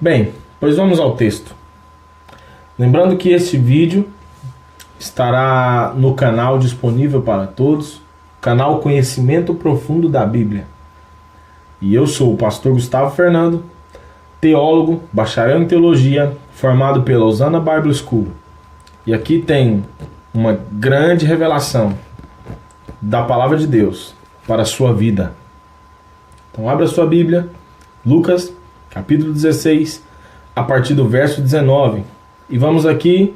Bem, pois vamos ao texto. Lembrando que este vídeo estará no canal disponível para todos, canal Conhecimento Profundo da Bíblia. E eu sou o pastor Gustavo Fernando, teólogo, bacharel em teologia, formado pela Osana Bible School. E aqui tem uma grande revelação da palavra de Deus para a sua vida. Então abra sua Bíblia, Lucas, capítulo 16, a partir do verso 19. E vamos aqui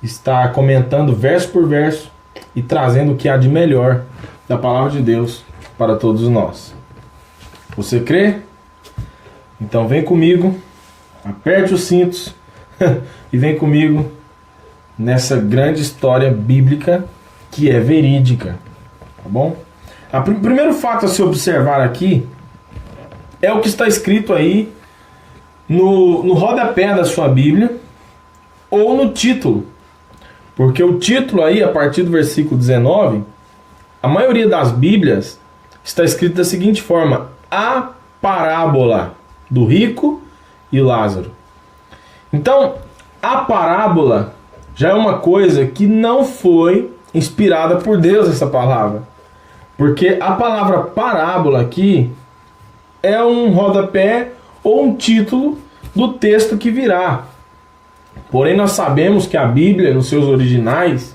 estar comentando verso por verso e trazendo o que há de melhor da palavra de Deus para todos nós. Você crê? Então vem comigo, aperte os cintos e vem comigo nessa grande história bíblica que é verídica, tá bom? O primeiro fato a se observar aqui é o que está escrito aí no rodapé da sua Bíblia ou no título. Porque o título aí, a partir do versículo 19, a maioria das Bíblias está escrito da seguinte forma: a parábola do rico e Lázaro. Então, a parábola já é uma coisa que não foi inspirada por Deus, essa palavra. Porque a palavra parábola aqui é um rodapé ou um título do texto que virá. Porém, nós sabemos que a Bíblia, nos seus originais,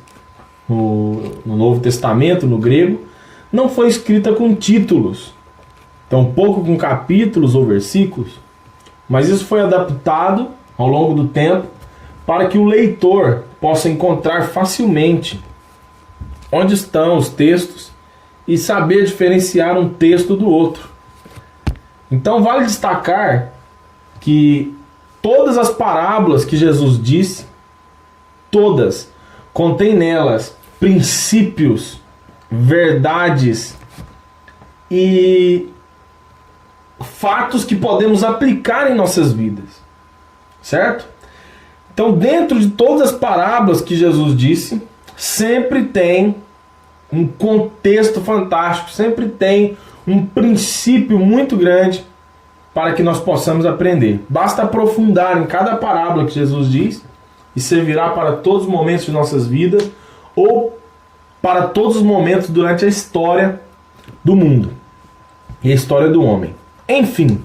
no Novo Testamento, no grego, não foi escrita com títulos, tampouco com capítulos ou versículos, mas isso foi adaptado ao longo do tempo para que o leitor possa encontrar facilmente onde estão os textos e saber diferenciar um texto do outro. Então vale destacar que todas as parábolas que Jesus disse, todas contêm nelas princípios, verdades e fatos que podemos aplicar em nossas vidas, certo? Então, dentro de todas as parábolas que Jesus disse, sempre tem um contexto fantástico, sempre tem um princípio muito grande para que nós possamos aprender. Basta aprofundar em cada parábola que Jesus diz e servirá para todos os momentos de nossas vidas ou para todos os momentos durante a história do mundo e a história do homem. Enfim,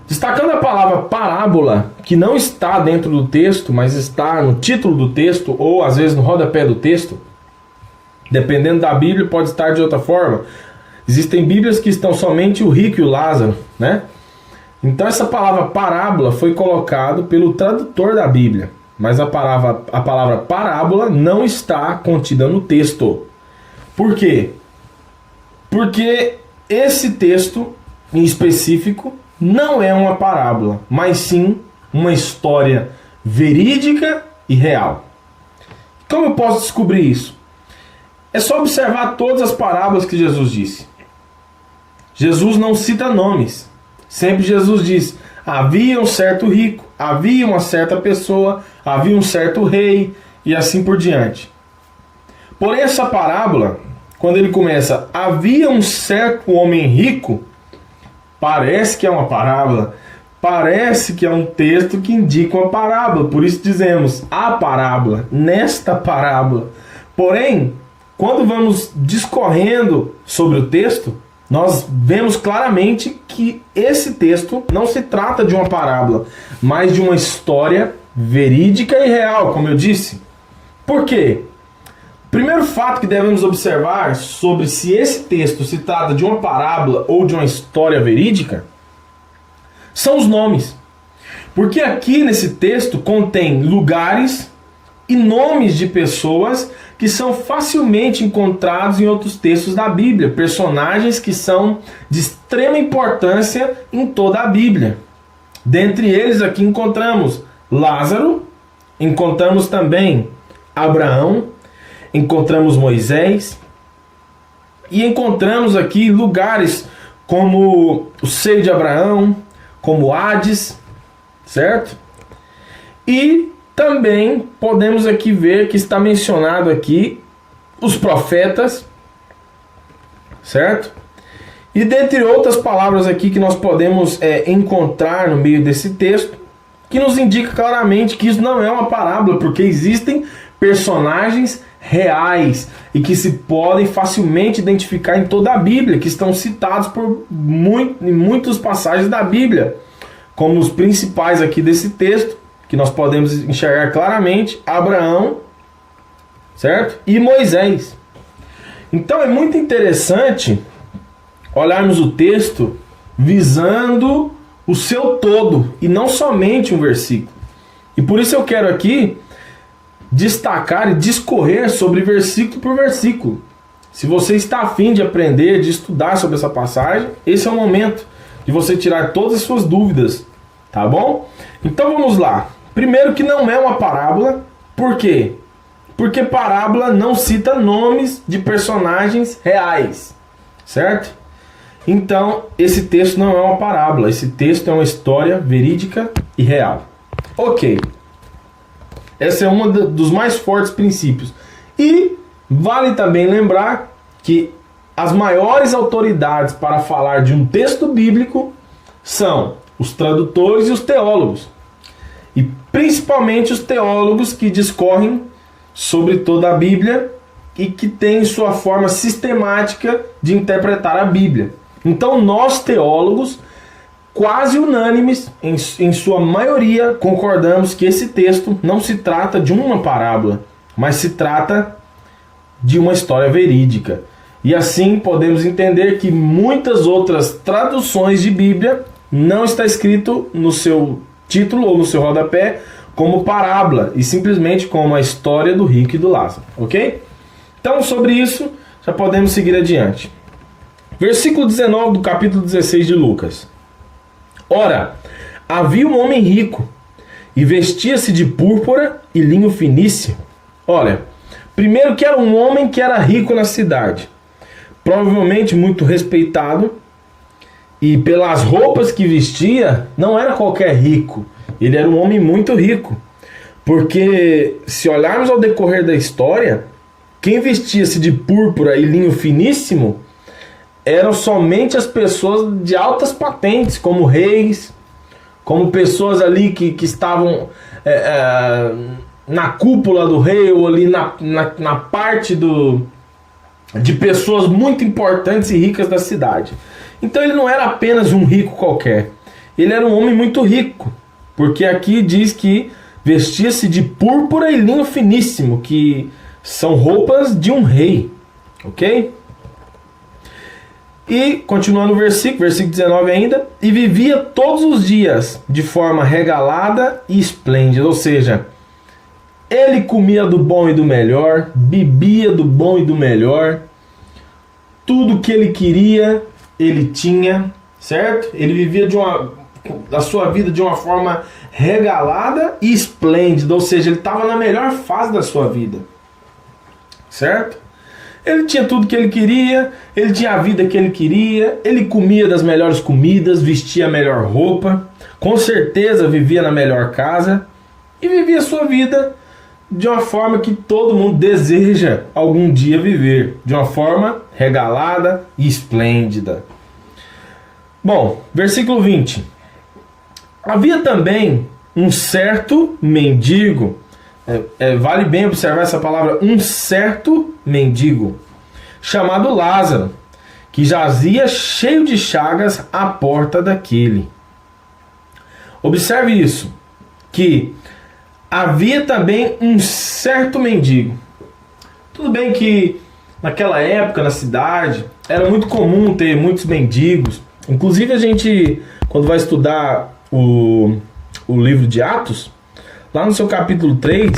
destacando a palavra parábola, que não está dentro do texto, mas está no título do texto ou às vezes no rodapé do texto, dependendo da Bíblia pode estar de outra forma. Existem Bíblias que estão somente o rico e o Lázaro, né? Então essa palavra parábola foi colocada pelo tradutor da Bíblia, mas a palavra parábola não está contida no texto. Por quê? Porque esse texto em específico não é uma parábola, mas sim uma história verídica e real. Como eu posso descobrir isso? É só observar todas as parábolas que Jesus disse. Jesus não cita nomes. Sempre Jesus diz: havia um certo rico, havia uma certa pessoa, havia um certo rei e assim por diante. Porém, essa parábola, quando ele começa, havia um certo homem rico, parece que é uma parábola, parece que é um texto que indica uma parábola. Por isso dizemos a parábola, nesta parábola. Porém, quando vamos discorrendo sobre o texto, nós vemos claramente que esse texto não se trata de uma parábola, mas de uma história verídica e real, como eu disse. Por quê? O primeiro fato que devemos observar sobre se esse texto se trata de uma parábola ou de uma história verídica são os nomes. Porque aqui nesse texto contém lugares e nomes de pessoas que são facilmente encontrados em outros textos da Bíblia, personagens que são de extrema importância em toda a Bíblia. Dentre eles aqui encontramos Lázaro, encontramos também Abraão, encontramos Moisés e encontramos aqui lugares como o seio de Abraão, como Hades, certo? E também podemos aqui ver que está mencionado aqui os profetas, certo? E dentre outras palavras aqui que nós podemos encontrar no meio desse texto, que nos indica claramente que isso não é uma parábola, porque existem personagens reais e que se podem facilmente identificar em toda a Bíblia, que estão citados em muitas passagens da Bíblia, como os principais aqui desse texto, que nós podemos enxergar claramente: Abraão, certo? E Moisés. Então é muito interessante olharmos o texto visando o seu todo e não somente um versículo. E por isso eu quero aqui destacar e discorrer sobre versículo por versículo. Se você está a fim de aprender, de estudar sobre essa passagem, esse é o momento de você tirar todas as suas dúvidas, tá bom? Então vamos lá. Primeiro, que não é uma parábola. Por quê? Porque parábola não cita nomes de personagens reais, certo? Então, esse texto não é uma parábola. Esse texto é uma história verídica e real. Ok. Esse é um dos mais fortes princípios. E vale também lembrar que as maiores autoridades para falar de um texto bíblico são os tradutores e os teólogos. E principalmente os teólogos que discorrem sobre toda a Bíblia e que têm sua forma sistemática de interpretar a Bíblia. Então nós, teólogos, quase unânimes, em sua maioria, concordamos que esse texto não se trata de uma parábola, mas se trata de uma história verídica. E assim podemos entender que muitas outras traduções de Bíblia não está escrito no seu título ou no seu rodapé como parábola, e simplesmente como a história do rico e do Lázaro, ok? Então sobre isso já podemos seguir adiante. Versículo 19 do capítulo 16 de Lucas. Ora, havia um homem rico, e vestia-se de púrpura e linho finíssimo. Olha, primeiro que era um homem que era rico na cidade, provavelmente muito respeitado, e pelas roupas que vestia, não era qualquer rico, ele era um homem muito rico. Porque se olharmos ao decorrer da história, quem vestia-se de púrpura e linho finíssimo eram somente as pessoas de altas patentes, como reis, como pessoas ali que estavam na cúpula do rei, ou ali na parte de pessoas muito importantes e ricas da cidade. Então ele não era apenas um rico qualquer, ele era um homem muito rico, porque aqui diz que vestia-se de púrpura e linho finíssimo, que são roupas de um rei, ok? E, continuando o versículo 19 ainda, e vivia todos os dias de forma regalada e esplêndida, ou seja, ele comia do bom e do melhor, bebia do bom e do melhor, tudo que ele queria, ele tinha, certo? Ele vivia a sua vida de uma forma regalada e esplêndida, ou seja, ele estava na melhor fase da sua vida, certo? Ele tinha tudo que ele queria, ele tinha a vida que ele queria, ele comia das melhores comidas, vestia a melhor roupa, com certeza vivia na melhor casa e vivia a sua vida de uma forma que todo mundo deseja algum dia viver, de uma forma regalada e esplêndida. Bom, versículo 20. Havia também um certo mendigo. Vale bem observar essa palavra, um certo mendigo, chamado Lázaro, que jazia cheio de chagas à porta daquele. Observe isso, que havia também um certo mendigo. Tudo bem que naquela época, na cidade, era muito comum ter muitos mendigos. Inclusive a gente, quando vai estudar o livro de Atos, lá no seu capítulo 3,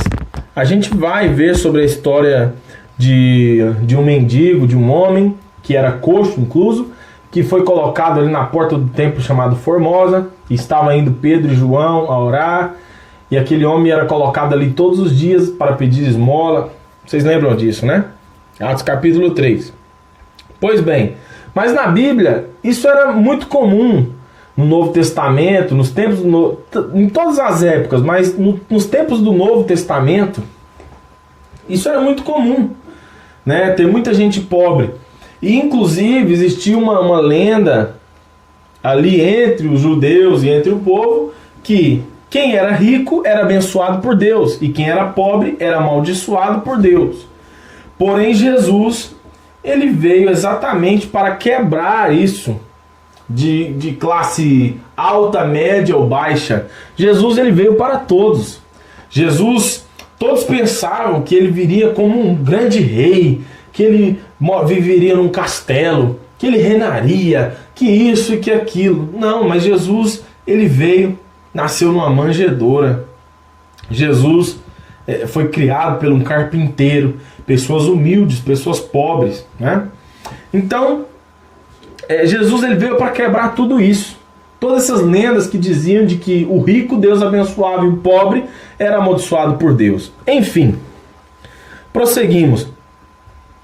a gente vai ver sobre a história de um mendigo, de um homem que era coxo, incluso, que foi colocado ali na porta do templo chamado Formosa, e estava indo Pedro e João a orar, e aquele homem era colocado ali todos os dias para pedir esmola. Vocês lembram disso, né? Atos capítulo 3. Pois bem, mas na Bíblia isso era muito comum. No Novo Testamento, nos tempos em todas as épocas, mas nos tempos do Novo Testamento, isso era muito comum, né? Ter muita gente pobre. E inclusive existia uma lenda ali entre os judeus e entre o povo que quem era rico era abençoado por Deus e quem era pobre era amaldiçoado por Deus. Porém Jesus, ele veio exatamente para quebrar isso de classe alta, média ou baixa. Jesus, ele veio para todos. Jesus, todos pensavam que ele viria como um grande rei, que ele viveria num castelo, que ele reinaria, que isso e que aquilo. Não, mas Jesus, ele veio, nasceu numa manjedoura. Jesus foi criado por um carpinteiro, pessoas humildes, pessoas pobres, né? Então, Jesus, ele veio para quebrar tudo isso. Todas essas lendas que diziam de que o rico Deus abençoava e o pobre era amaldiçoado por Deus. Enfim, prosseguimos.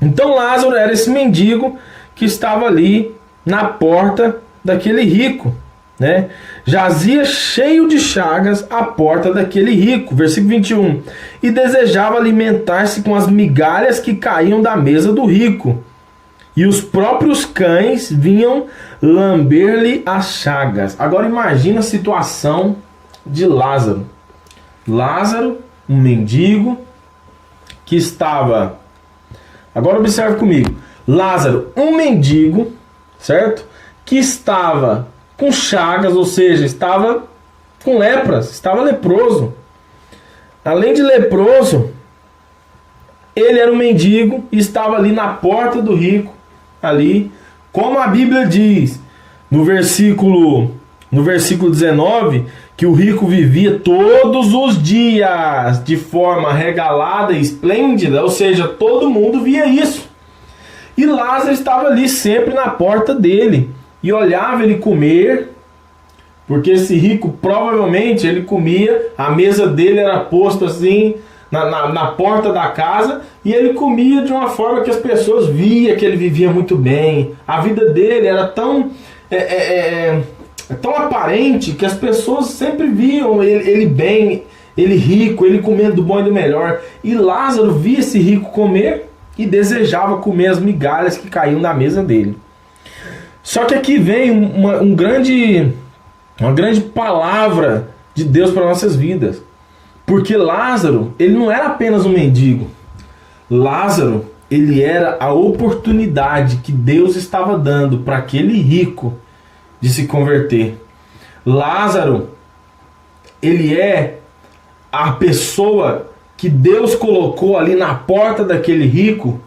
Então Lázaro era esse mendigo que estava ali na porta daquele rico, né? Jazia cheio de chagas à porta daquele rico. Versículo 21. E desejava alimentar-se com as migalhas que caíam da mesa do rico. E os próprios cães vinham lamber-lhe as chagas. Agora imagina a situação de Lázaro. Lázaro, um mendigo que estava... Agora observe comigo. Lázaro, um mendigo, certo? Que estava com chagas, ou seja, estava com lepras, estava leproso. Além de leproso, ele era um mendigo e estava ali na porta do rico, ali, como a Bíblia diz, no versículo 19, que o rico vivia todos os dias de forma regalada e esplêndida, ou seja, todo mundo via isso. E Lázaro estava ali sempre na porta dele e olhava ele comer, porque esse rico provavelmente ele comia, a mesa dele era posta assim na porta da casa e ele comia de uma forma que as pessoas viam que ele vivia muito bem. A vida dele era tão aparente que as pessoas sempre viam ele bem, ele rico, ele comendo do bom e do melhor. E Lázaro via esse rico comer e desejava comer as migalhas que caíam da mesa dele. Só que aqui vem uma grande palavra de Deus para nossas vidas. Porque Lázaro, ele não era apenas um mendigo. Lázaro, ele era a oportunidade que Deus estava dando para aquele rico de se converter. Lázaro, ele é a pessoa que Deus colocou ali na porta daquele rico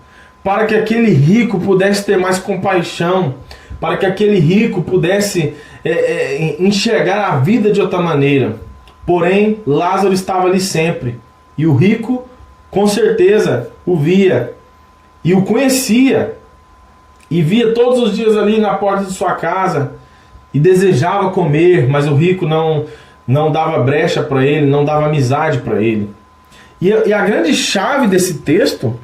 para que aquele rico pudesse ter mais compaixão, para que aquele rico pudesse enxergar a vida de outra maneira. Porém, Lázaro estava ali sempre. E o rico, com certeza, o via. E o conhecia. E via todos os dias ali na porta de sua casa. E desejava comer, mas o rico não dava brecha para ele, não dava amizade para ele. E a grande chave desse texto,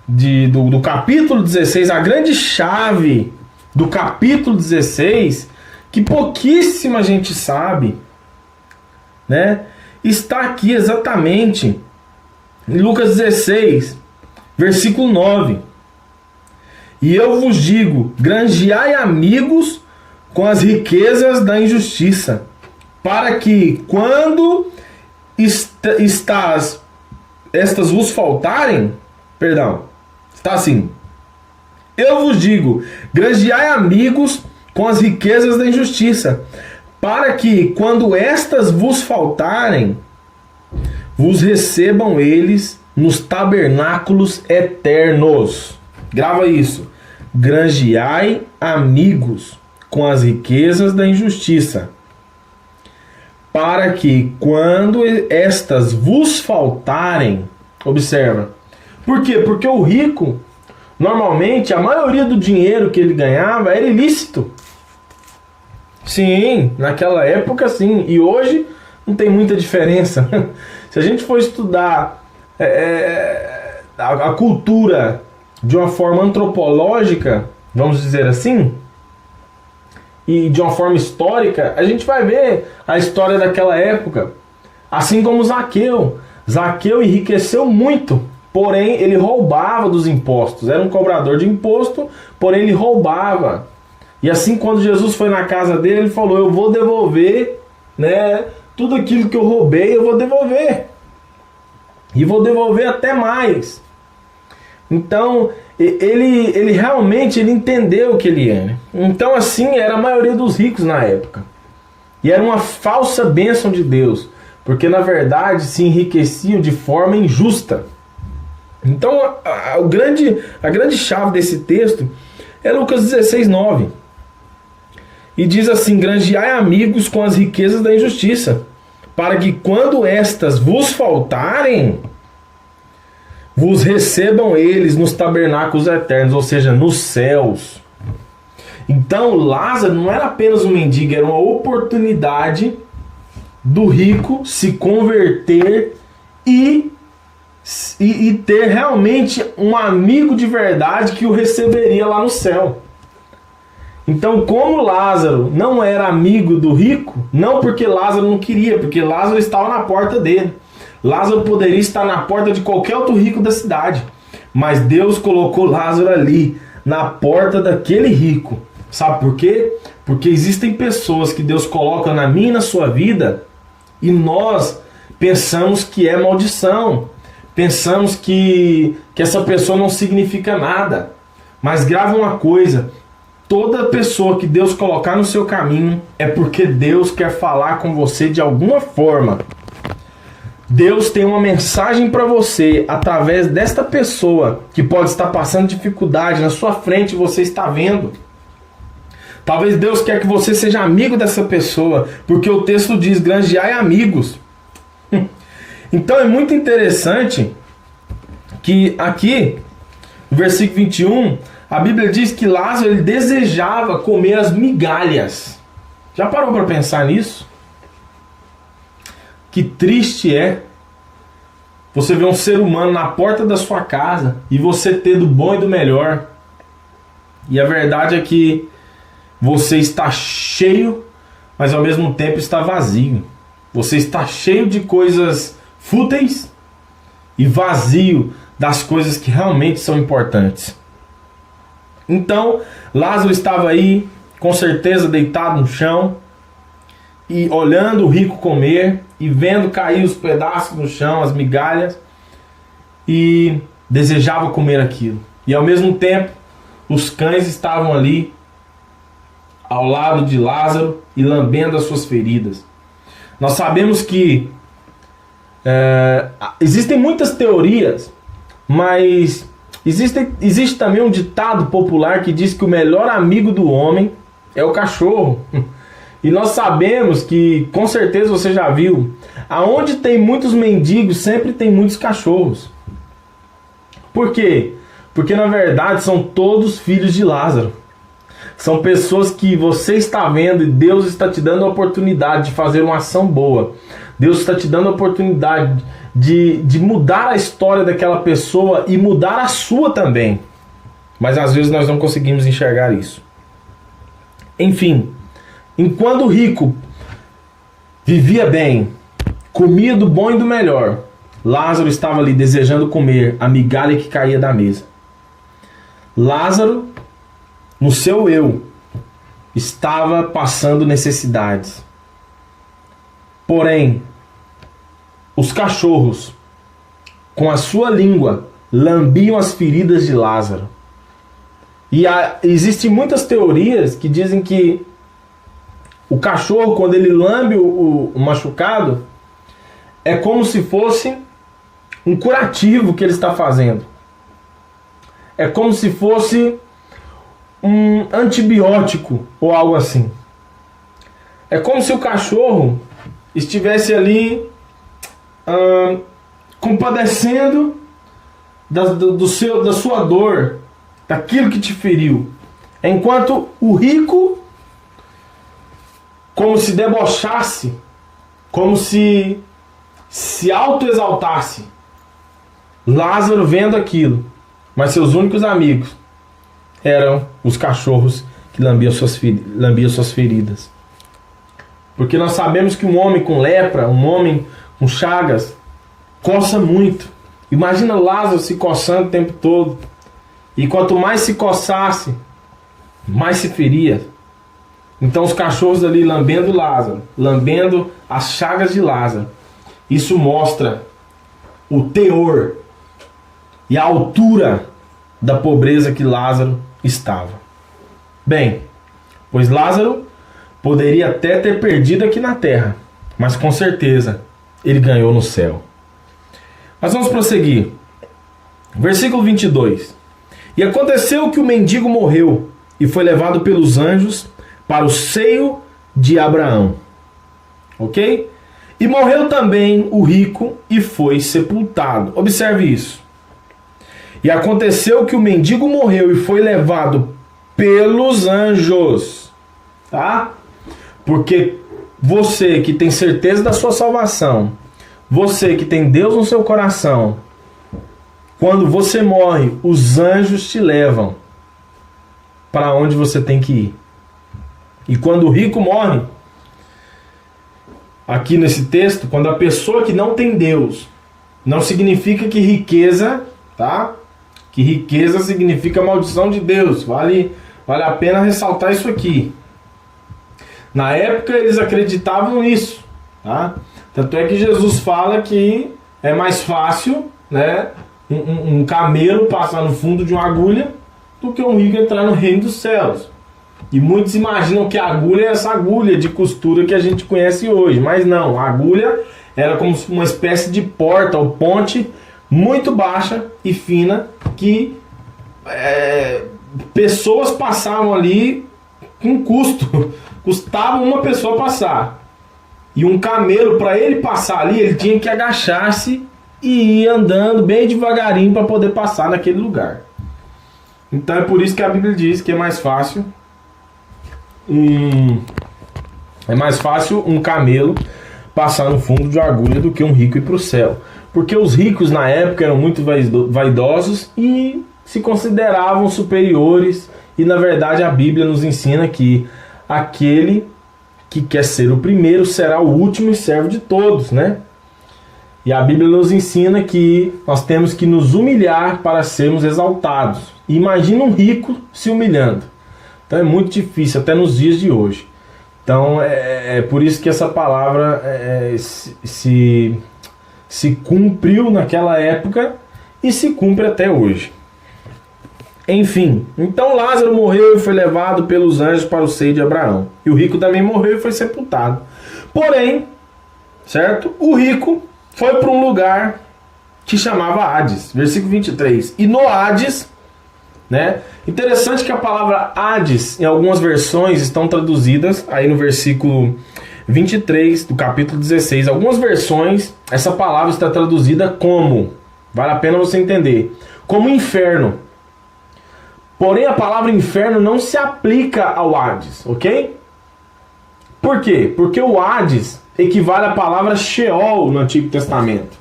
do capítulo 16, a grande chave do capítulo 16, que pouquíssima gente sabe, né, está aqui exatamente em Lucas 16, versículo 9. E eu vos digo, granjeai amigos com as riquezas da injustiça, para que quando estas vos faltarem, está assim, eu vos digo, granjeai amigos com as riquezas da injustiça, para que, quando estas vos faltarem, vos recebam eles nos tabernáculos eternos. Grava isso. Granjeai amigos com as riquezas da injustiça, para que, quando estas vos faltarem, observa. Por quê? Porque o rico, normalmente, a maioria do dinheiro que ele ganhava era ilícito. Sim, naquela época sim. E hoje não tem muita diferença. Se a gente for estudar a cultura de uma forma antropológica, vamos dizer assim, e de uma forma histórica, a gente vai ver a história daquela época. Assim como Zaqueu. Zaqueu enriqueceu muito porém ele roubava dos impostos. Era um cobrador de imposto, porém ele roubava. E assim, quando Jesus foi na casa dele, ele falou: eu vou devolver, né, tudo aquilo que eu roubei, eu vou devolver. E vou devolver até mais. Então, ele realmente entendeu o que ele era. Então, assim, era a maioria dos ricos na época. E era uma falsa bênção de Deus, porque na verdade se enriqueciam de forma injusta. Então, a grande chave desse texto é Lucas 16:9. E diz assim: granjeai amigos com as riquezas da injustiça, para que quando estas vos faltarem, vos recebam eles nos tabernáculos eternos, ou seja, nos céus. Então Lázaro não era apenas um mendigo, era uma oportunidade do rico se converter e ter realmente um amigo de verdade que o receberia lá no céu. Então, como Lázaro não era amigo do rico, não porque Lázaro não queria, porque Lázaro estava na porta dele. Lázaro poderia estar na porta de qualquer outro rico da cidade, mas Deus colocou Lázaro ali, na porta daquele rico. Sabe por quê? Porque existem pessoas que Deus coloca na minha e na sua vida e nós pensamos que é maldição, pensamos que essa pessoa não significa nada. Mas grava uma coisa: toda pessoa que Deus colocar no seu caminho é porque Deus quer falar com você de alguma forma. Deus tem uma mensagem para você através desta pessoa que pode estar passando dificuldade na sua frente e você está vendo. Talvez Deus quer que você seja amigo dessa pessoa, porque o texto diz: granjeai amigos. Então é muito interessante que aqui, no versículo 21, a Bíblia diz que Lázaro ele desejava comer as migalhas. Já parou para pensar nisso? Que triste é você ver um ser humano na porta da sua casa e você ter do bom e do melhor. E a verdade é que você está cheio, mas ao mesmo tempo está vazio. Você está cheio de coisas fúteis e vazio das coisas que realmente são importantes. Então, Lázaro estava aí, com certeza deitado no chão, e olhando o rico comer, e vendo cair os pedaços no chão, as migalhas, e desejava comer aquilo. E ao mesmo tempo, os cães estavam ali, ao lado de Lázaro, e lambendo as suas feridas. Nós sabemos que existem muitas teorias, mas existe também um ditado popular que diz que o melhor amigo do homem é o cachorro. E nós sabemos que, com certeza você já viu, aonde tem muitos mendigos, sempre tem muitos cachorros. Por quê? Porque na verdade são todos filhos de Lázaro. São pessoas que você está vendo e Deus está te dando a oportunidade de fazer uma ação boa. Deus está te dando a oportunidade de mudar a história daquela pessoa e mudar a sua também. Mas às vezes nós não conseguimos enxergar isso. Enfim, enquanto o rico vivia bem, comia do bom e do melhor, Lázaro estava ali desejando comer a migalha que caía da mesa. Lázaro, no seu eu, estava passando necessidades. Porém, os cachorros, com a sua língua, lambiam as feridas de Lázaro. E existem muitas teorias que dizem que o cachorro, quando ele lambe o machucado, é como se fosse um curativo que ele está fazendo. É como se fosse um antibiótico ou algo assim. É como se o cachorro estivesse ali compadecendo da sua dor, daquilo que te feriu. Enquanto o rico, como se debochasse, como se autoexaltasse. Lázaro vendo aquilo, mas seus únicos amigos eram os cachorros que lambiam suas feridas. Porque nós sabemos que um homem com lepra, um homem com chagas, coça muito. Imagina Lázaro se coçando o tempo todo. E quanto mais se coçasse, mais se feria. Então os cachorros ali lambendo Lázaro, lambendo as chagas de Lázaro. Isso mostra o teor e a altura da pobreza que Lázaro estava. Bem, pois Lázaro poderia até ter perdido aqui na terra, mas com certeza ele ganhou no céu. Mas vamos prosseguir. Versículo 22. E aconteceu que o mendigo morreu e foi levado pelos anjos para o seio de Abraão. Ok? E morreu também o rico e foi sepultado. Observe isso. E aconteceu que o mendigo morreu e foi levado pelos anjos. Tá? Porque você que tem certeza da sua salvação, você que tem Deus no seu coração, quando você morre, os anjos te levam para onde você tem que ir. E quando o rico morre, aqui nesse texto, quando a pessoa que não tem Deus, não significa que riqueza, tá? Que riqueza significa maldição de Deus. Vale a pena ressaltar isso aqui. Na época eles acreditavam nisso, tá? Tanto é que Jesus fala que é mais fácil, né, um camelo passar no fundo de uma agulha do que um rico entrar no reino dos céus. E muitos imaginam que a agulha é essa agulha de costura que a gente conhece hoje. Mas não, a agulha era como uma espécie de porta ou ponte muito baixa e fina que pessoas passavam ali com custo. Custava uma pessoa passar. E um camelo, para ele passar ali, ele tinha que agachar-se e ir andando bem devagarinho para poder passar naquele lugar. Então é por isso que a Bíblia diz que é mais fácil um camelo passar no fundo de uma agulha do que um rico ir para o céu. Porque os ricos na época eram muito vaidosos e se consideravam superiores. E na verdade a Bíblia nos ensina que aquele que quer ser o primeiro será o último e servo de todos, né? E a Bíblia nos ensina que nós temos que nos humilhar para sermos exaltados. E imagina um rico se humilhando. Então é muito difícil, até nos dias de hoje. Então é por isso que essa palavra se cumpriu naquela época e se cumpre até hoje. Enfim, então Lázaro morreu e foi levado pelos anjos para o seio de Abraão. E o rico também morreu e foi sepultado. Porém, certo? O rico foi para um lugar que chamava Hades. Versículo 23. E no Hades, né? Interessante que a palavra Hades, em algumas versões, estão traduzidas aí no versículo 23 do capítulo 16. Algumas versões, essa palavra está traduzida como, vale a pena você entender, como inferno. Porém, a palavra inferno não se aplica ao Hades, ok? Por quê? Porque o Hades equivale à palavra Sheol no Antigo Testamento.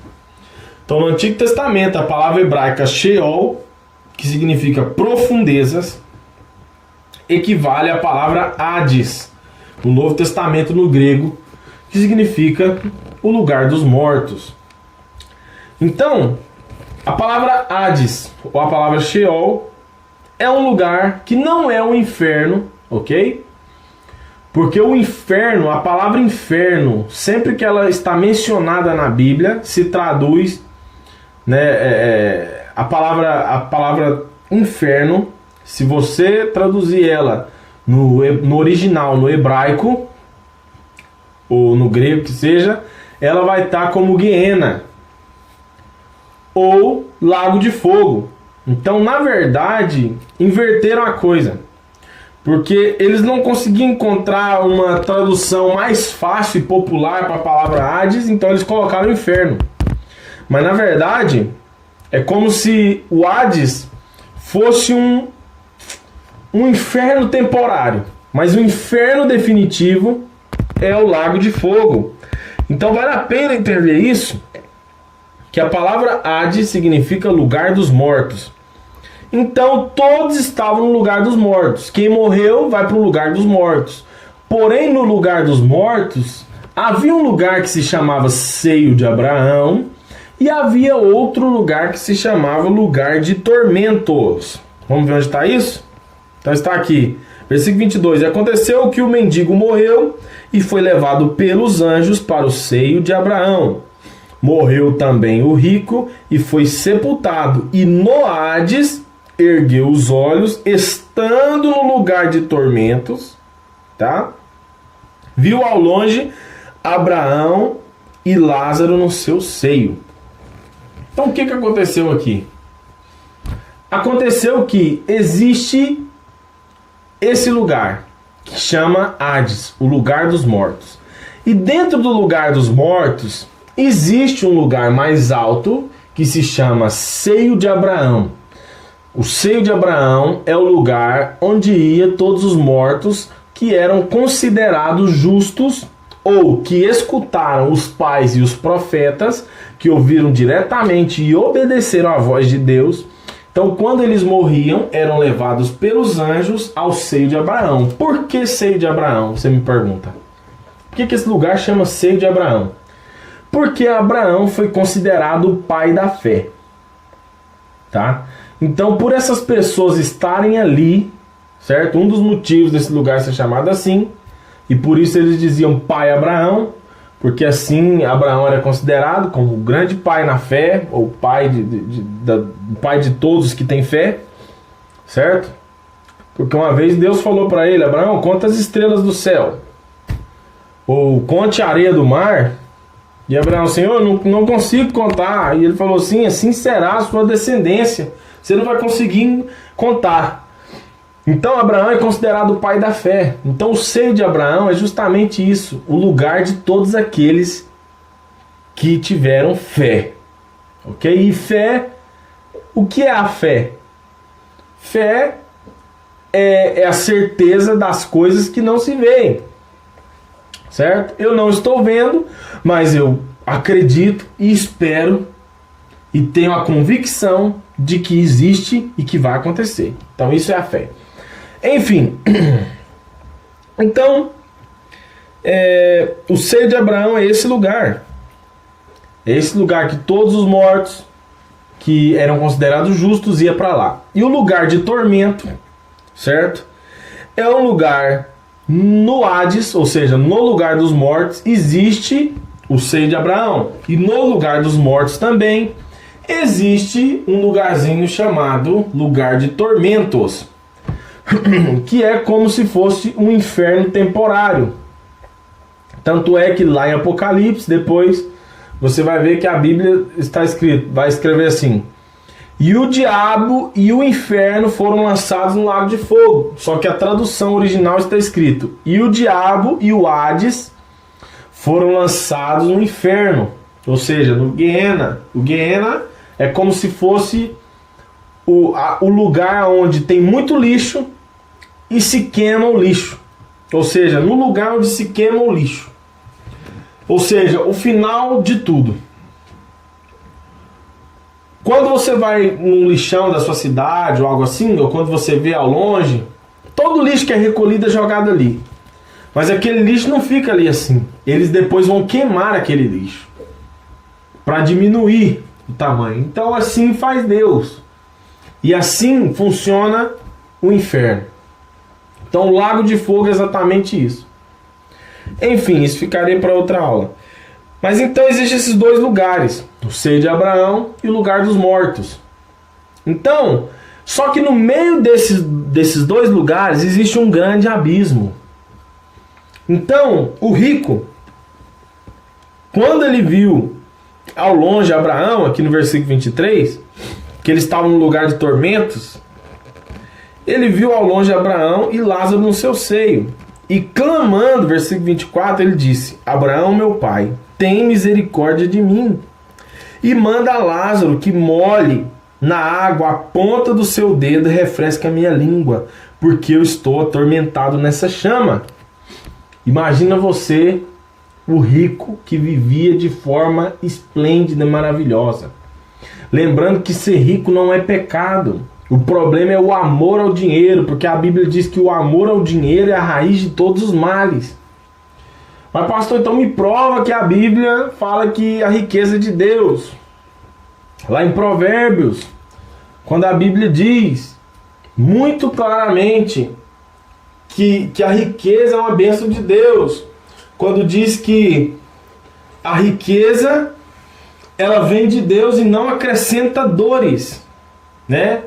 Então, no Antigo Testamento, a palavra hebraica Sheol, que significa profundezas, equivale à palavra Hades, no Novo Testamento no grego, que significa o lugar dos mortos. Então, a palavra Hades, ou a palavra Sheol, é um lugar que não é um inferno, ok? Porque o inferno, a palavra inferno, sempre que ela está mencionada na Bíblia, se traduz, né, a palavra inferno, se você traduzir ela no original, no hebraico, ou no grego que seja, ela vai estar como Guiena, ou lago de fogo. Então, na verdade, inverteram a coisa. Porque eles não conseguiam encontrar uma tradução mais fácil e popular para a palavra Hades, então eles colocaram inferno. Mas, na verdade, é como se o Hades fosse um inferno temporário. Mas o inferno definitivo é o lago de fogo. Então, vale a pena entender isso, que a palavra Hades significa lugar dos mortos. Então todos estavam no lugar dos mortos. Quem morreu vai para o lugar dos mortos. Porém, no lugar dos mortos havia um lugar que se chamava Seio de Abraão. E havia outro lugar que se chamava lugar de tormentos. Vamos ver onde está isso? Então está aqui, versículo 22. E aconteceu que o mendigo morreu e foi levado pelos anjos para o seio de Abraão. Morreu também o rico e foi sepultado. E no Hades ergueu os olhos, estando no lugar de tormentos, tá? Viu ao longe Abraão e Lázaro no seu seio. Então o que aconteceu aqui? Aconteceu que existe esse lugar que chama Hades, o lugar dos mortos. E dentro do lugar dos mortos existe um lugar mais alto que se chama Seio de Abraão. O Seio de Abraão é o lugar onde ia todos os mortos que eram considerados justos ou que escutaram os pais e os profetas, que ouviram diretamente e obedeceram à voz de Deus. Então, quando eles morriam, eram levados pelos anjos ao seio de Abraão. Por que seio de Abraão? Você me pergunta. Por que esse lugar chama seio de Abraão? Porque Abraão foi considerado o pai da fé. Tá? Então, por essas pessoas estarem ali, certo? Um dos motivos desse lugar ser chamado assim, e por isso eles diziam pai Abraão, porque assim Abraão era considerado como o grande pai na fé, ou pai pai de todos que têm fé, certo? Porque uma vez Deus falou para ele: Abraão, conta as estrelas do céu, ou conte a areia do mar. E Abraão: Senhor, não consigo contar. E ele falou assim: assim será a sua descendência, você não vai conseguir contar. Então Abraão é considerado o pai da fé. Então o seio de Abraão é justamente isso, o lugar de todos aqueles que tiveram fé. Ok? E fé, o que é a fé? Fé é a certeza das coisas que não se veem. Certo? Eu não estou vendo, mas eu acredito e espero e tenho a convicção de que existe e que vai acontecer. Então isso é a fé. Enfim, então, o seio de Abraão é esse lugar. É esse lugar que todos os mortos que eram considerados justos iam para lá. E o lugar de tormento, certo? É um lugar no Hades, ou seja, no lugar dos mortos, existe o seio de Abraão. E no lugar dos mortos também existe um lugarzinho chamado lugar de tormentos, que é como se fosse um inferno temporário. Tanto é que lá em Apocalipse, depois você vai ver que a Bíblia está escrito, vai escrever assim: e o diabo e o inferno foram lançados no lago de fogo. Só que a tradução original está escrito: e o diabo e o Hades foram lançados no inferno, ou seja, no Guiena. O Guiena é como se fosse o lugar onde tem muito lixo e se queima o lixo. Ou seja, no lugar onde se queima o lixo. Ou seja, o final de tudo. Quando você vai num lixão da sua cidade ou algo assim, ou quando você vê ao longe, todo lixo que é recolhido é jogado ali. Mas aquele lixo não fica ali assim. Eles depois vão queimar aquele lixo para diminuir o tamanho. Então assim faz Deus. E assim funciona o inferno. Então o lago de fogo é exatamente isso. Enfim, isso ficaria para outra aula. Mas então existem esses dois lugares, o seio de Abraão e o lugar dos mortos. Então, só que no meio desses dois lugares existe um grande abismo. Então, o rico, quando ele viu ao longe Abraão, aqui no versículo 23, que ele estava no lugar de tormentos, ele viu ao longe Abraão e Lázaro no seu seio. E clamando, versículo 24, ele disse: Abraão, meu pai, tem misericórdia de mim, e manda a Lázaro que molhe na água a ponta do seu dedo e refresque a minha língua, porque eu estou atormentado nessa chama. Imagina você, o rico que vivia de forma esplêndida e maravilhosa. Lembrando que ser rico não é pecado. O problema é o amor ao dinheiro, porque a Bíblia diz que o amor ao dinheiro é a raiz de todos os males. Mas pastor, então me prova que a Bíblia fala que a riqueza é de Deus. Lá em Provérbios, quando a Bíblia diz muito claramente que a riqueza é uma bênção de Deus, quando diz que a riqueza ela vem de Deus e não acrescenta dores, né?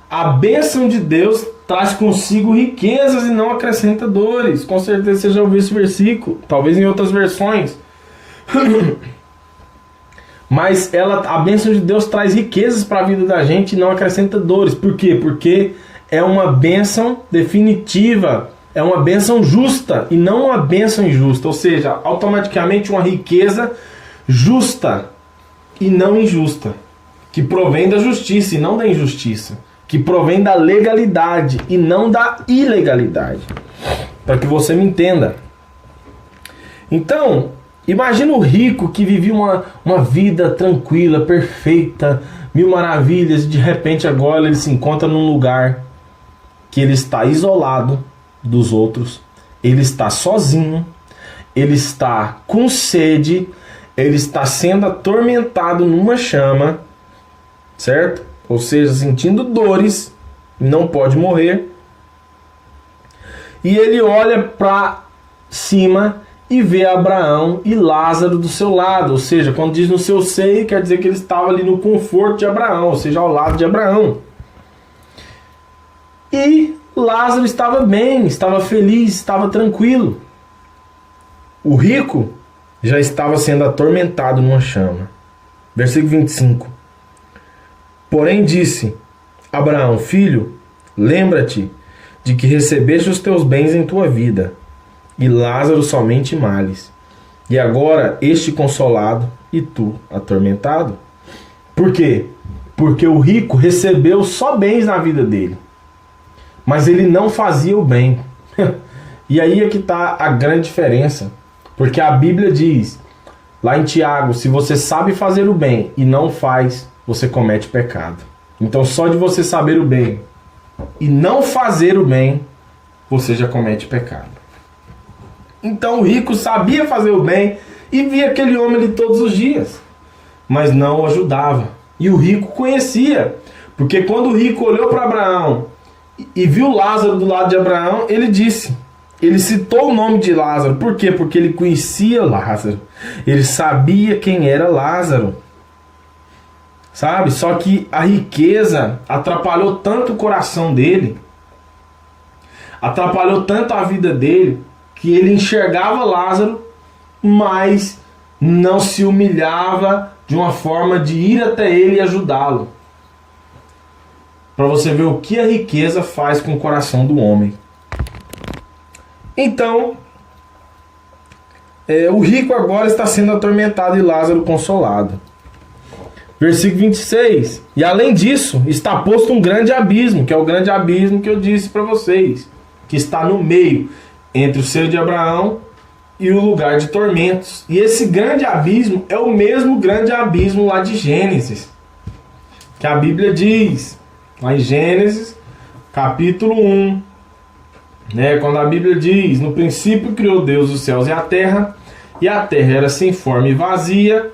A bênção de Deus traz consigo riquezas e não acrescenta dores. Com certeza você já ouviu esse versículo, talvez em outras versões. Mas a bênção de Deus traz riquezas para a vida da gente e não acrescenta dores. Por quê? Porque é uma bênção definitiva, é uma bênção justa e não uma bênção injusta. Ou seja, automaticamente uma riqueza justa e não injusta, que provém da justiça e não da injustiça, que provém da legalidade e não da ilegalidade. Para que você me entenda. Então, imagina o rico que vivia uma vida tranquila, perfeita, mil maravilhas, e de repente agora ele se encontra num lugar que ele está isolado dos outros, ele está sozinho, ele está com sede, ele está sendo atormentado numa chama, certo? Ou seja, sentindo dores, não pode morrer. E ele olha para cima e vê Abraão e Lázaro do seu lado. Ou seja, quando diz no seu seio, quer dizer que ele estava ali no conforto de Abraão, ou seja, ao lado de Abraão. E Lázaro estava bem, estava feliz, estava tranquilo. O rico já estava sendo atormentado numa chama. Versículo 25. Porém disse Abraão: filho, lembra-te de que recebeste os teus bens em tua vida, e Lázaro somente males. E agora este consolado e tu atormentado. Por quê? Porque o rico recebeu só bens na vida dele, mas ele não fazia o bem. E aí é que está a grande diferença. Porque a Bíblia diz, lá em Tiago, se você sabe fazer o bem e não faz, você comete pecado. Então só de você saber o bem e não fazer o bem, você já comete pecado. Então o rico sabia fazer o bem e via aquele homem ali todos os dias, mas não o ajudava. E o rico conhecia, porque quando o rico olhou para Abraão e viu Lázaro do lado de Abraão, ele citou o nome de Lázaro. Por quê? Porque ele conhecia Lázaro. Ele sabia quem era Lázaro. Sabe? Só que a riqueza atrapalhou tanto o coração dele, atrapalhou tanto a vida dele, que ele enxergava Lázaro, mas não se humilhava de uma forma de ir até ele e ajudá-lo. Para você ver o que a riqueza faz com o coração do homem. Então, o rico agora está sendo atormentado e Lázaro consolado. Versículo 26. E além disso, está posto um grande abismo, que é o grande abismo que eu disse para vocês, que está no meio entre o seio de Abraão e o lugar de tormentos. E esse grande abismo é o mesmo grande abismo lá de Gênesis, que a Bíblia diz, lá em Gênesis, capítulo 1, né, quando a Bíblia diz, no princípio criou Deus os céus e a terra era sem forma e vazia,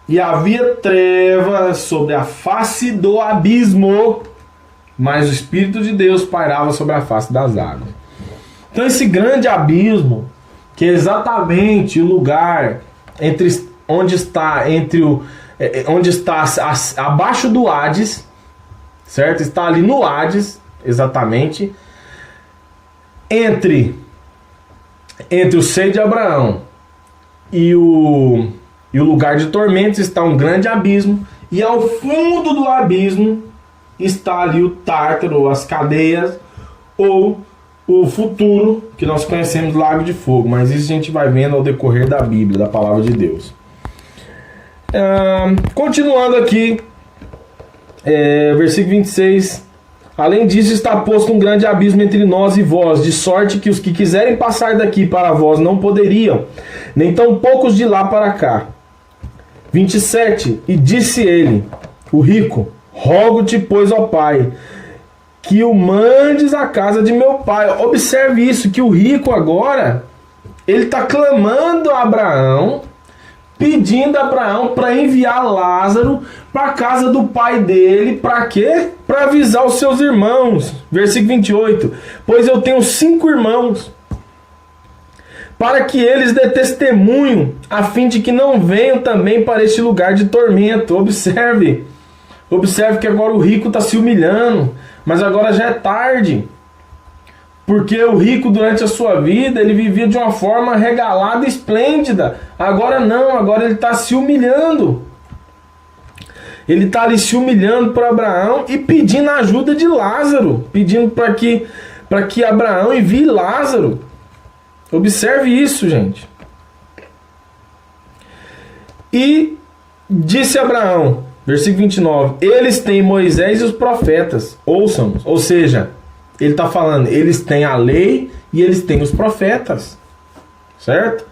e havia trevas sobre a face do abismo, mas o Espírito de Deus pairava sobre a face das águas. Então esse grande abismo, que é exatamente o lugar onde está abaixo do Hades, certo? Está ali no Hades, exatamente, entre o seio de Abraão e o lugar de tormentos está um grande abismo, e ao fundo do abismo está ali o Tártaro, as cadeias, ou o futuro, que nós conhecemos, lago de fogo. Mas isso a gente vai vendo ao decorrer da Bíblia, da palavra de Deus. Continuando aqui, versículo 26. Além disso, está posto um grande abismo entre nós e vós, de sorte que os que quiserem passar daqui para vós não poderiam, nem tão poucos de lá para cá. 27. E disse ele, o rico: rogo-te, pois, ó Pai, que o mandes à casa de meu pai. Observe isso, que o rico agora, ele está clamando a Abraão, pedindo a Abraão para enviar Lázaro para a casa do pai dele. Para quê? Para avisar os seus irmãos. Versículo 28. Pois eu tenho 5 irmãos, para que eles dê testemunho, a fim de que não venham também para este lugar de tormento. Observe que agora o rico está se humilhando, mas agora já é tarde. Porque o rico, durante a sua vida, ele vivia de uma forma regalada e esplêndida. Agora não, agora ele está se humilhando. Ele está ali se humilhando para Abraão e pedindo a ajuda de Lázaro. Pedindo para que Abraão envie Lázaro. Observe isso, gente. E disse Abraão, versículo 29, eles têm Moisés e os profetas, ouçam-nos. Ou seja, ele está falando, eles têm a lei e eles têm os profetas, certo?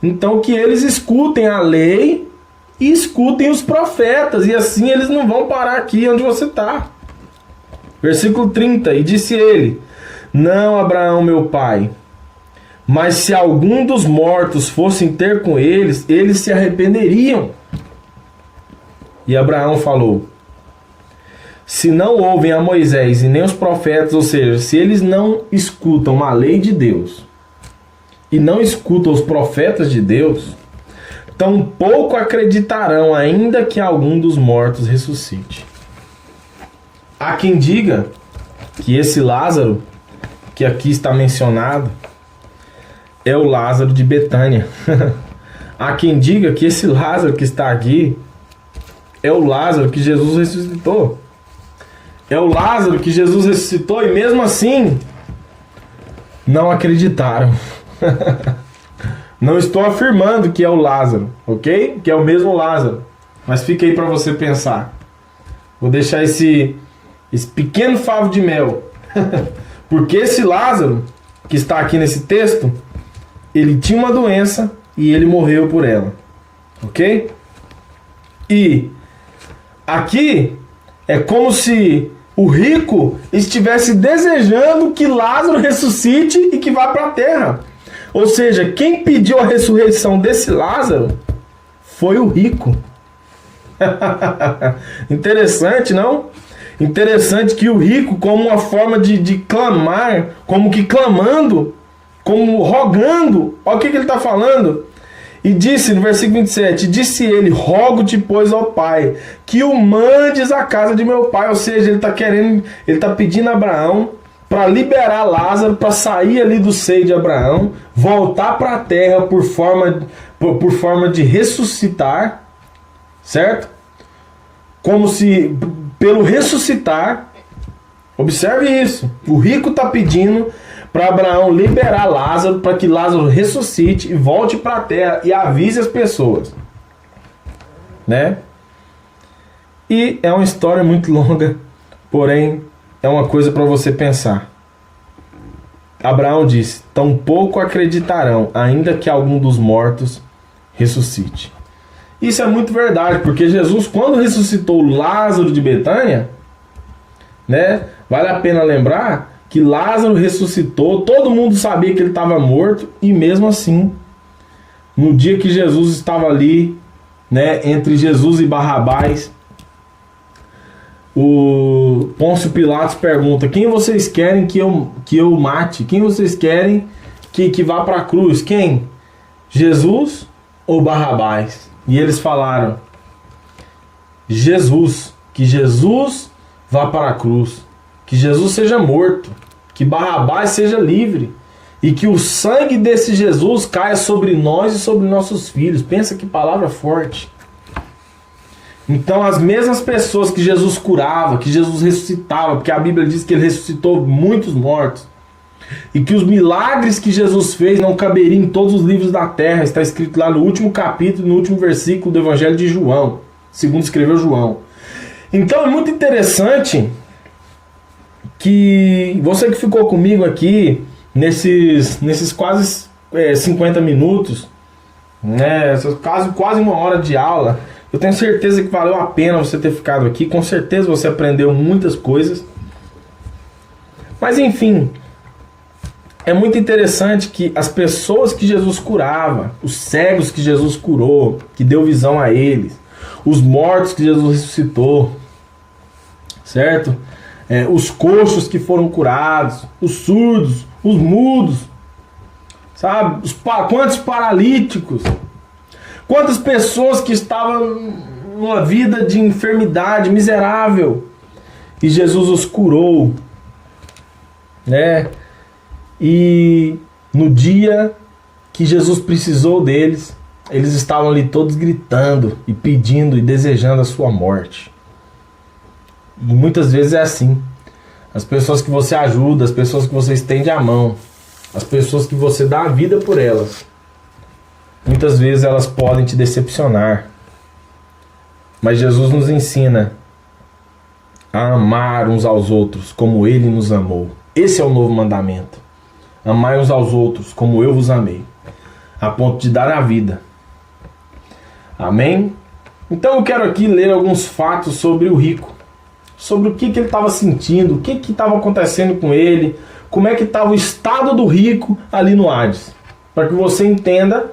Então que eles escutem a lei e escutem os profetas, e assim eles não vão parar aqui onde você está. Versículo 30, e disse ele, não, Abraão, meu pai, mas se algum dos mortos fossem ter com eles, eles se arrependeriam. E Abraão falou, se não ouvem a Moisés e nem os profetas, ou seja, se eles não escutam a lei de Deus e não escutam os profetas de Deus, tampouco acreditarão, ainda que algum dos mortos ressuscite. Há quem diga que esse Lázaro, que aqui está mencionado, é o Lázaro de Betânia. Há quem diga que esse Lázaro que está aqui é o Lázaro que Jesus ressuscitou. É o Lázaro que Jesus ressuscitou e mesmo assim não acreditaram. Não estou afirmando que é o Lázaro, ok? Que é o mesmo Lázaro. Mas fica aí para você pensar. Vou deixar esse pequeno favo de mel. Porque esse Lázaro que está aqui nesse texto, ele tinha uma doença e ele morreu por ela. Ok? E aqui é como se o rico estivesse desejando que Lázaro ressuscite e que vá para a terra. Ou seja, quem pediu a ressurreição desse Lázaro foi o rico. Interessante, não? Interessante que o rico, como uma forma de clamar, como que clamando, como rogando, olha o que ele está falando. E disse, no versículo 27, disse ele, rogo-te, pois, ó Pai, que o mandes à casa de meu pai. Ou seja, ele está pedindo a Abraão para liberar Lázaro, para sair ali do seio de Abraão, voltar para a terra por forma de ressuscitar, certo? Como se, pelo ressuscitar, observe isso, o rico está pedindo para Abraão liberar Lázaro, para que Lázaro ressuscite e volte para a terra e avise as pessoas, né? E é uma história muito longa, porém é uma coisa para você pensar. Abraão disse, tampouco acreditarão, ainda que algum dos mortos ressuscite. Isso é muito verdade, porque Jesus, quando ressuscitou Lázaro de Betânia, né, vale a pena lembrar que Lázaro ressuscitou, todo mundo sabia que ele estava morto, e mesmo assim, no dia que Jesus estava ali, né, entre Jesus e Barrabás, o Pôncio Pilatos pergunta, quem vocês querem que eu mate? Quem vocês querem que vá para a cruz? Quem? Jesus ou Barrabás? E eles falaram, Jesus, que Jesus vá para a cruz, que Jesus seja morto, que Barrabás seja livre, e que o sangue desse Jesus caia sobre nós e sobre nossos filhos. Pensa que palavra forte. Então as mesmas pessoas que Jesus curava, que Jesus ressuscitava, porque a Bíblia diz que ele ressuscitou muitos mortos, e que os milagres que Jesus fez não caberiam em todos os livros da terra, está escrito lá no último capítulo, no último versículo do Evangelho de João, segundo escreveu João. Então é muito interessante que você que ficou comigo aqui nesses quase 50 minutos, né, quase uma hora de aula, eu tenho certeza que valeu a pena você ter ficado aqui, com certeza você aprendeu muitas coisas. Mas enfim, é muito interessante que as pessoas que Jesus curava, os cegos que Jesus curou, que deu visão a eles, os mortos que Jesus ressuscitou, certo? Os coxos que foram curados, os surdos, os mudos, sabe? Quantos paralíticos, quantas pessoas que estavam numa vida de enfermidade miserável e Jesus os curou, né? E no dia que Jesus precisou deles, eles estavam ali todos gritando e pedindo e desejando a sua morte. E muitas vezes é assim. As pessoas que você ajuda, as pessoas que você estende a mão, as pessoas que você dá a vida por elas, muitas vezes elas podem te decepcionar. Mas Jesus nos ensina a amar uns aos outros como Ele nos amou. Esse é o novo mandamento. Amai uns aos outros como eu vos amei, a ponto de dar a vida. Amém? Então eu quero aqui ler alguns fatos sobre o rico, sobre o que ele estava sentindo, o que estava acontecendo com ele, como é que estava o estado do rico ali no Hades, para que você entenda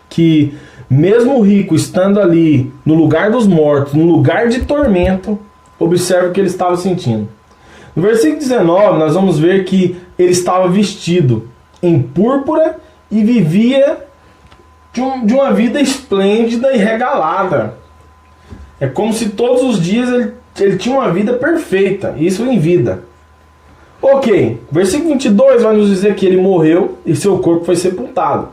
que mesmo o rico estando ali no lugar dos mortos, no lugar de tormento, observe o que ele estava sentindo. No versículo 19 nós vamos ver que ele estava vestido em púrpura e vivia de uma vida esplêndida e regalada. É como se todos os dias ele tinha uma vida perfeita, isso em vida. Ok, versículo 22 vai nos dizer que ele morreu e seu corpo foi sepultado.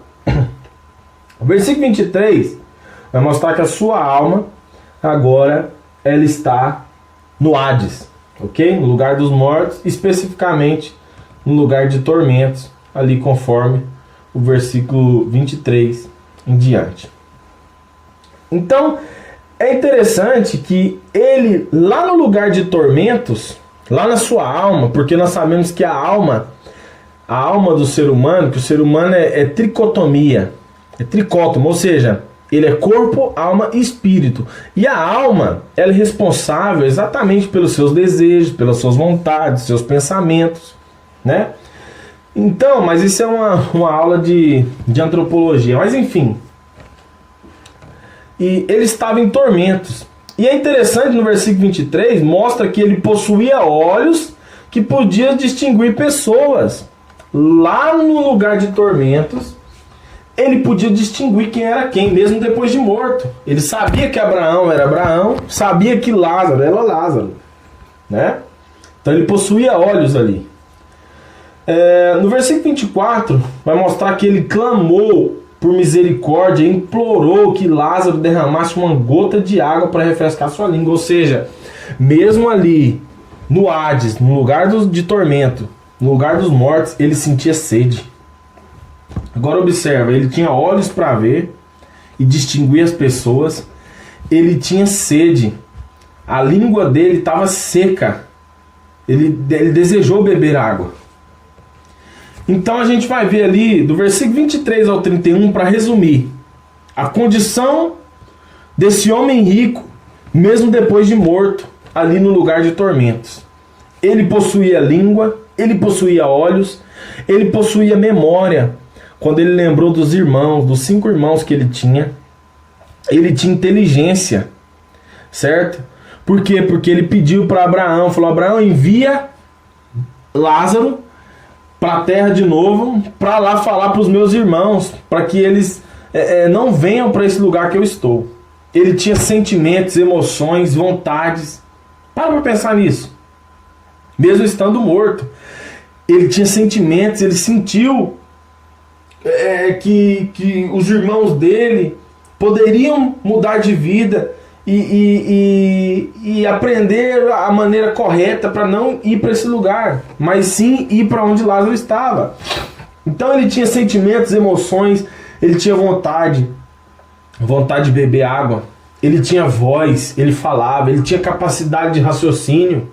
O versículo 23 vai mostrar que a sua alma agora ela está no Hades, ok? No lugar dos mortos, especificamente no lugar de tormentos, ali conforme o versículo 23 em diante. Então, é interessante que ele, lá no lugar de tormentos, lá na sua alma, porque nós sabemos que a alma do ser humano, que o ser humano é tricotomia, é tricótomo, ou seja, ele é corpo, alma e espírito. E a alma, ela é responsável exatamente pelos seus desejos, pelas suas vontades, seus pensamentos, né? Então, mas isso é uma aula de antropologia, mas enfim. E ele estava em tormentos. E é interessante, no versículo 23, mostra que ele possuía olhos que podiam distinguir pessoas. Lá no lugar de tormentos, ele podia distinguir quem era quem, mesmo depois de morto. Ele sabia que Abraão era Abraão, sabia que Lázaro era Lázaro, né? Então ele possuía olhos ali. No versículo 24, vai mostrar que ele clamou por misericórdia e implorou que Lázaro derramasse uma gota de água para refrescar sua língua. Ou seja, mesmo ali no Hades, no lugar de tormento, no lugar dos mortos, ele sentia sede. Agora observa, ele tinha olhos para ver e distinguir as pessoas. Ele tinha sede. A língua dele estava seca. Ele desejou beber água. Então a gente vai ver ali, do versículo 23 ao 31, para resumir, a condição desse homem rico, mesmo depois de morto, ali no lugar de tormentos. Ele possuía língua, ele possuía olhos, ele possuía memória. Quando ele lembrou dos irmãos, dos 5 irmãos que ele tinha inteligência, certo? Por quê? Porque ele pediu para Abraão, falou: Abraão, envia Lázaro para a terra de novo, para lá falar para os meus irmãos, para que eles não venham para esse lugar que eu estou. Ele tinha sentimentos, emoções, vontades. Para pensar nisso. Mesmo estando morto, ele tinha sentimentos, ele sentiu que os irmãos dele poderiam mudar de vida e aprender a maneira correta para não ir para esse lugar, mas sim ir para onde Lázaro estava. Então ele tinha sentimentos, emoções, ele tinha vontade de beber água, ele tinha voz, ele falava, ele tinha capacidade de raciocínio,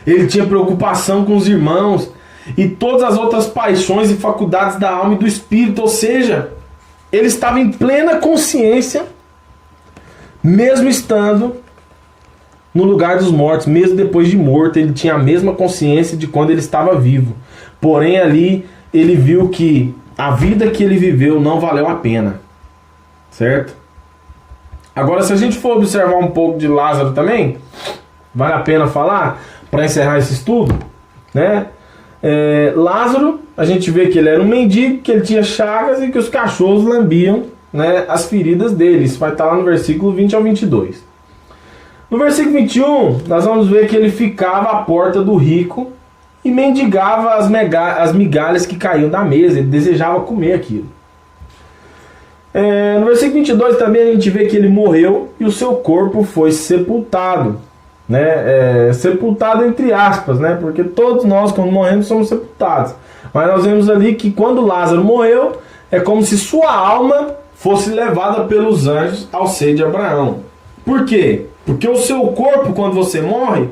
ele tinha preocupação com os irmãos e todas as outras paixões e faculdades da alma e do espírito. Ou seja, ele estava em plena consciência, mesmo estando no lugar dos mortos, mesmo depois de morto, ele tinha a mesma consciência de quando ele estava vivo. Porém ali ele viu que a vida que ele viveu não valeu a pena, certo? Agora, se a gente for observar um pouco de Lázaro também, vale a pena falar, para encerrar esse estudo, né? Lázaro, a gente vê que ele era um mendigo, que ele tinha chagas e que os cachorros lambiam, né, as feridas dele. Isso vai estar lá no versículo 20 ao 22. No versículo 21, nós vamos ver que ele ficava à porta do rico e mendigava as migalhas que caíam da mesa. Ele desejava comer aquilo. No versículo 22 também a gente vê que ele morreu e o seu corpo foi sepultado, né? Sepultado entre aspas, né? Porque todos nós, quando morremos, somos sepultados. Mas nós vemos ali que quando Lázaro morreu, é como se sua alma fosse levada pelos anjos ao seio de Abraão. Por quê? Porque o seu corpo, quando você morre,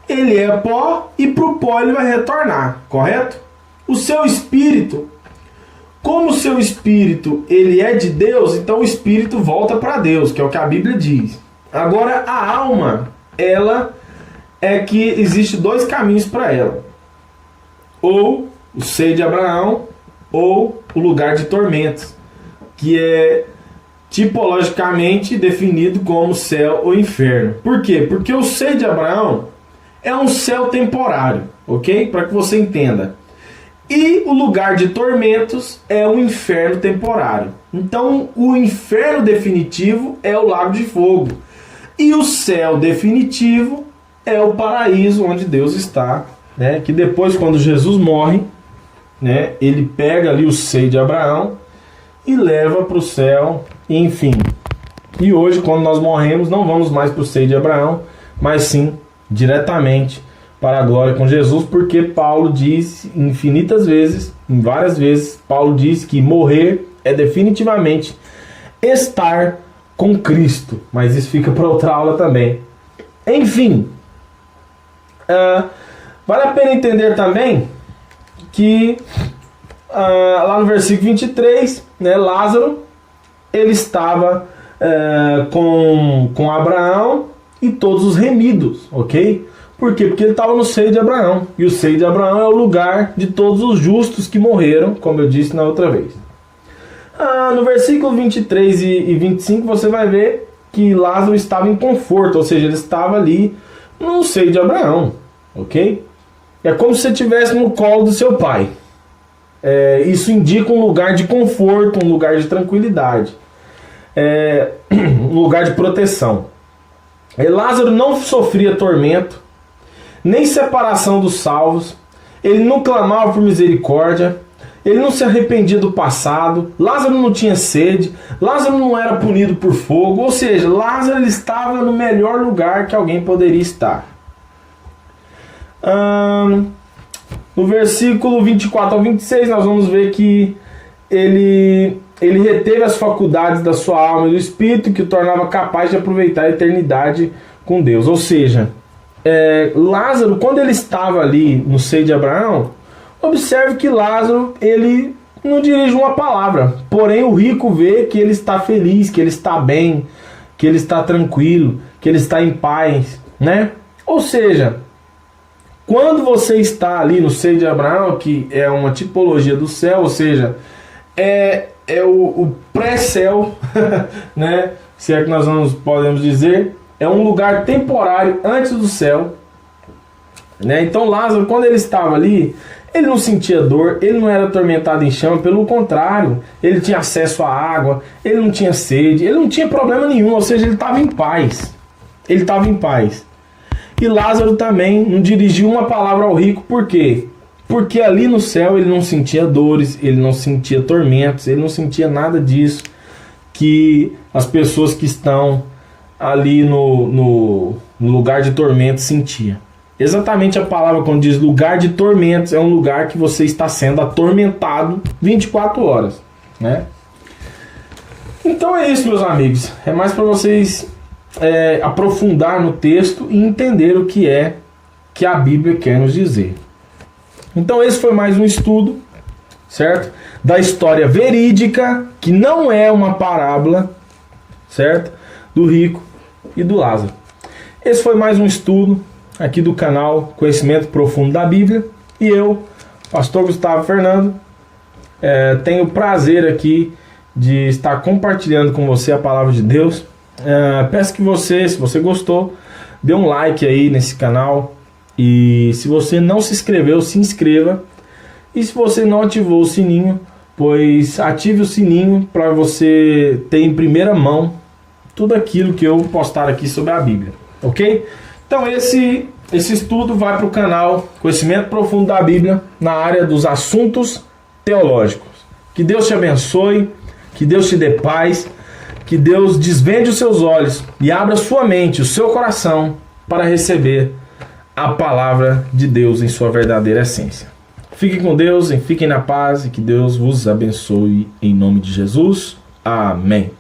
ele é pó e para o pó ele vai retornar, correto? O seu espírito, como o seu espírito ele é de Deus, então o espírito volta para Deus, que é o que a Bíblia diz. Agora a alma, ela é que existe dois caminhos para ela. Ou o seio de Abraão, ou o lugar de tormentos, que é tipologicamente definido como céu ou inferno. Por quê? Porque o seio de Abraão é um céu temporário, ok? Para que você entenda. E o lugar de tormentos é um inferno temporário. Então, o inferno definitivo é o lago de fogo. E o céu definitivo é o paraíso onde Deus está, né? Que depois, quando Jesus morre, né, ele pega ali o seio de Abraão e leva para o céu, enfim. E hoje, quando nós morremos, não vamos mais para o seio de Abraão, mas sim diretamente para a glória com Jesus, porque Paulo diz infinitas vezes, em várias vezes, Paulo diz que morrer é definitivamente estar com Cristo. Mas isso fica para outra aula também. Enfim, vale a pena entender também que lá no versículo 23, né, Lázaro, ele estava com Abraão e todos os remidos, ok? Por quê? Porque ele estava no seio de Abraão. E o seio de Abraão é o lugar de todos os justos que morreram, como eu disse na outra vez. No versículo 23 e 25 você vai ver que Lázaro estava em conforto, ou seja, ele estava ali no seio de Abraão, ok? É como se você estivesse no colo do seu pai. Isso indica um lugar de conforto, um lugar de tranquilidade, um lugar de proteção. Lázaro não sofria tormento, nem separação dos salvos, ele não clamava por misericórdia, ele não se arrependia do passado, Lázaro não tinha sede, Lázaro não era punido por fogo, ou seja, Lázaro ele estava no melhor lugar que alguém poderia estar. No versículo 24 ao 26 nós vamos ver que ele reteve as faculdades da sua alma e do espírito, que o tornava capaz de aproveitar a eternidade com Deus. Ou seja, Lázaro, quando ele estava ali no seio de Abraão, observe que Lázaro ele não dirige uma palavra, porém o rico vê que ele está feliz, que ele está bem, que ele está tranquilo, que ele está em paz, né? Ou seja, quando você está ali no seio de Abraão, que é uma tipologia do céu, ou seja, é o pré-céu, né? Se é que nós podemos dizer, é um lugar temporário antes do céu, né? Então Lázaro, quando ele estava ali, ele não sentia dor, ele não era atormentado em chama, pelo contrário, ele tinha acesso à água, ele não tinha sede, ele não tinha problema nenhum, ou seja, ele estava em paz. Ele estava em paz. E Lázaro também não dirigiu uma palavra ao rico, por quê? Porque ali no céu ele não sentia dores, ele não sentia tormentos, ele não sentia nada disso que as pessoas que estão ali no lugar de tormentos sentiam. Exatamente a palavra quando diz lugar de tormentos é um lugar que você está sendo atormentado 24 horas, né? Então é isso, meus amigos. É mais para vocês aprofundar no texto e entender o que é que a Bíblia quer nos dizer. Então esse foi mais um estudo, certo? Da história verídica, que não é uma parábola, certo? Do rico e do Lázaro. Esse foi mais um estudo aqui do canal Conhecimento Profundo da Bíblia. E eu, pastor Gustavo Fernando, tenho o prazer aqui de estar compartilhando com você a palavra de Deus, peço que você, se você gostou, dê um like aí nesse canal. E se você não se inscreveu, se inscreva. E se você não ativou o sininho, pois ative o sininho para você ter em primeira mão tudo aquilo que eu postar aqui sobre a Bíblia, ok? Então esse estudo vai para o canal Conhecimento Profundo da Bíblia na área dos assuntos teológicos. Que Deus te abençoe, que Deus te dê paz, que Deus desvende os seus olhos e abra sua mente, o seu coração para receber a palavra de Deus em sua verdadeira essência. Fiquem com Deus, fiquem na paz e que Deus vos abençoe em nome de Jesus. Amém.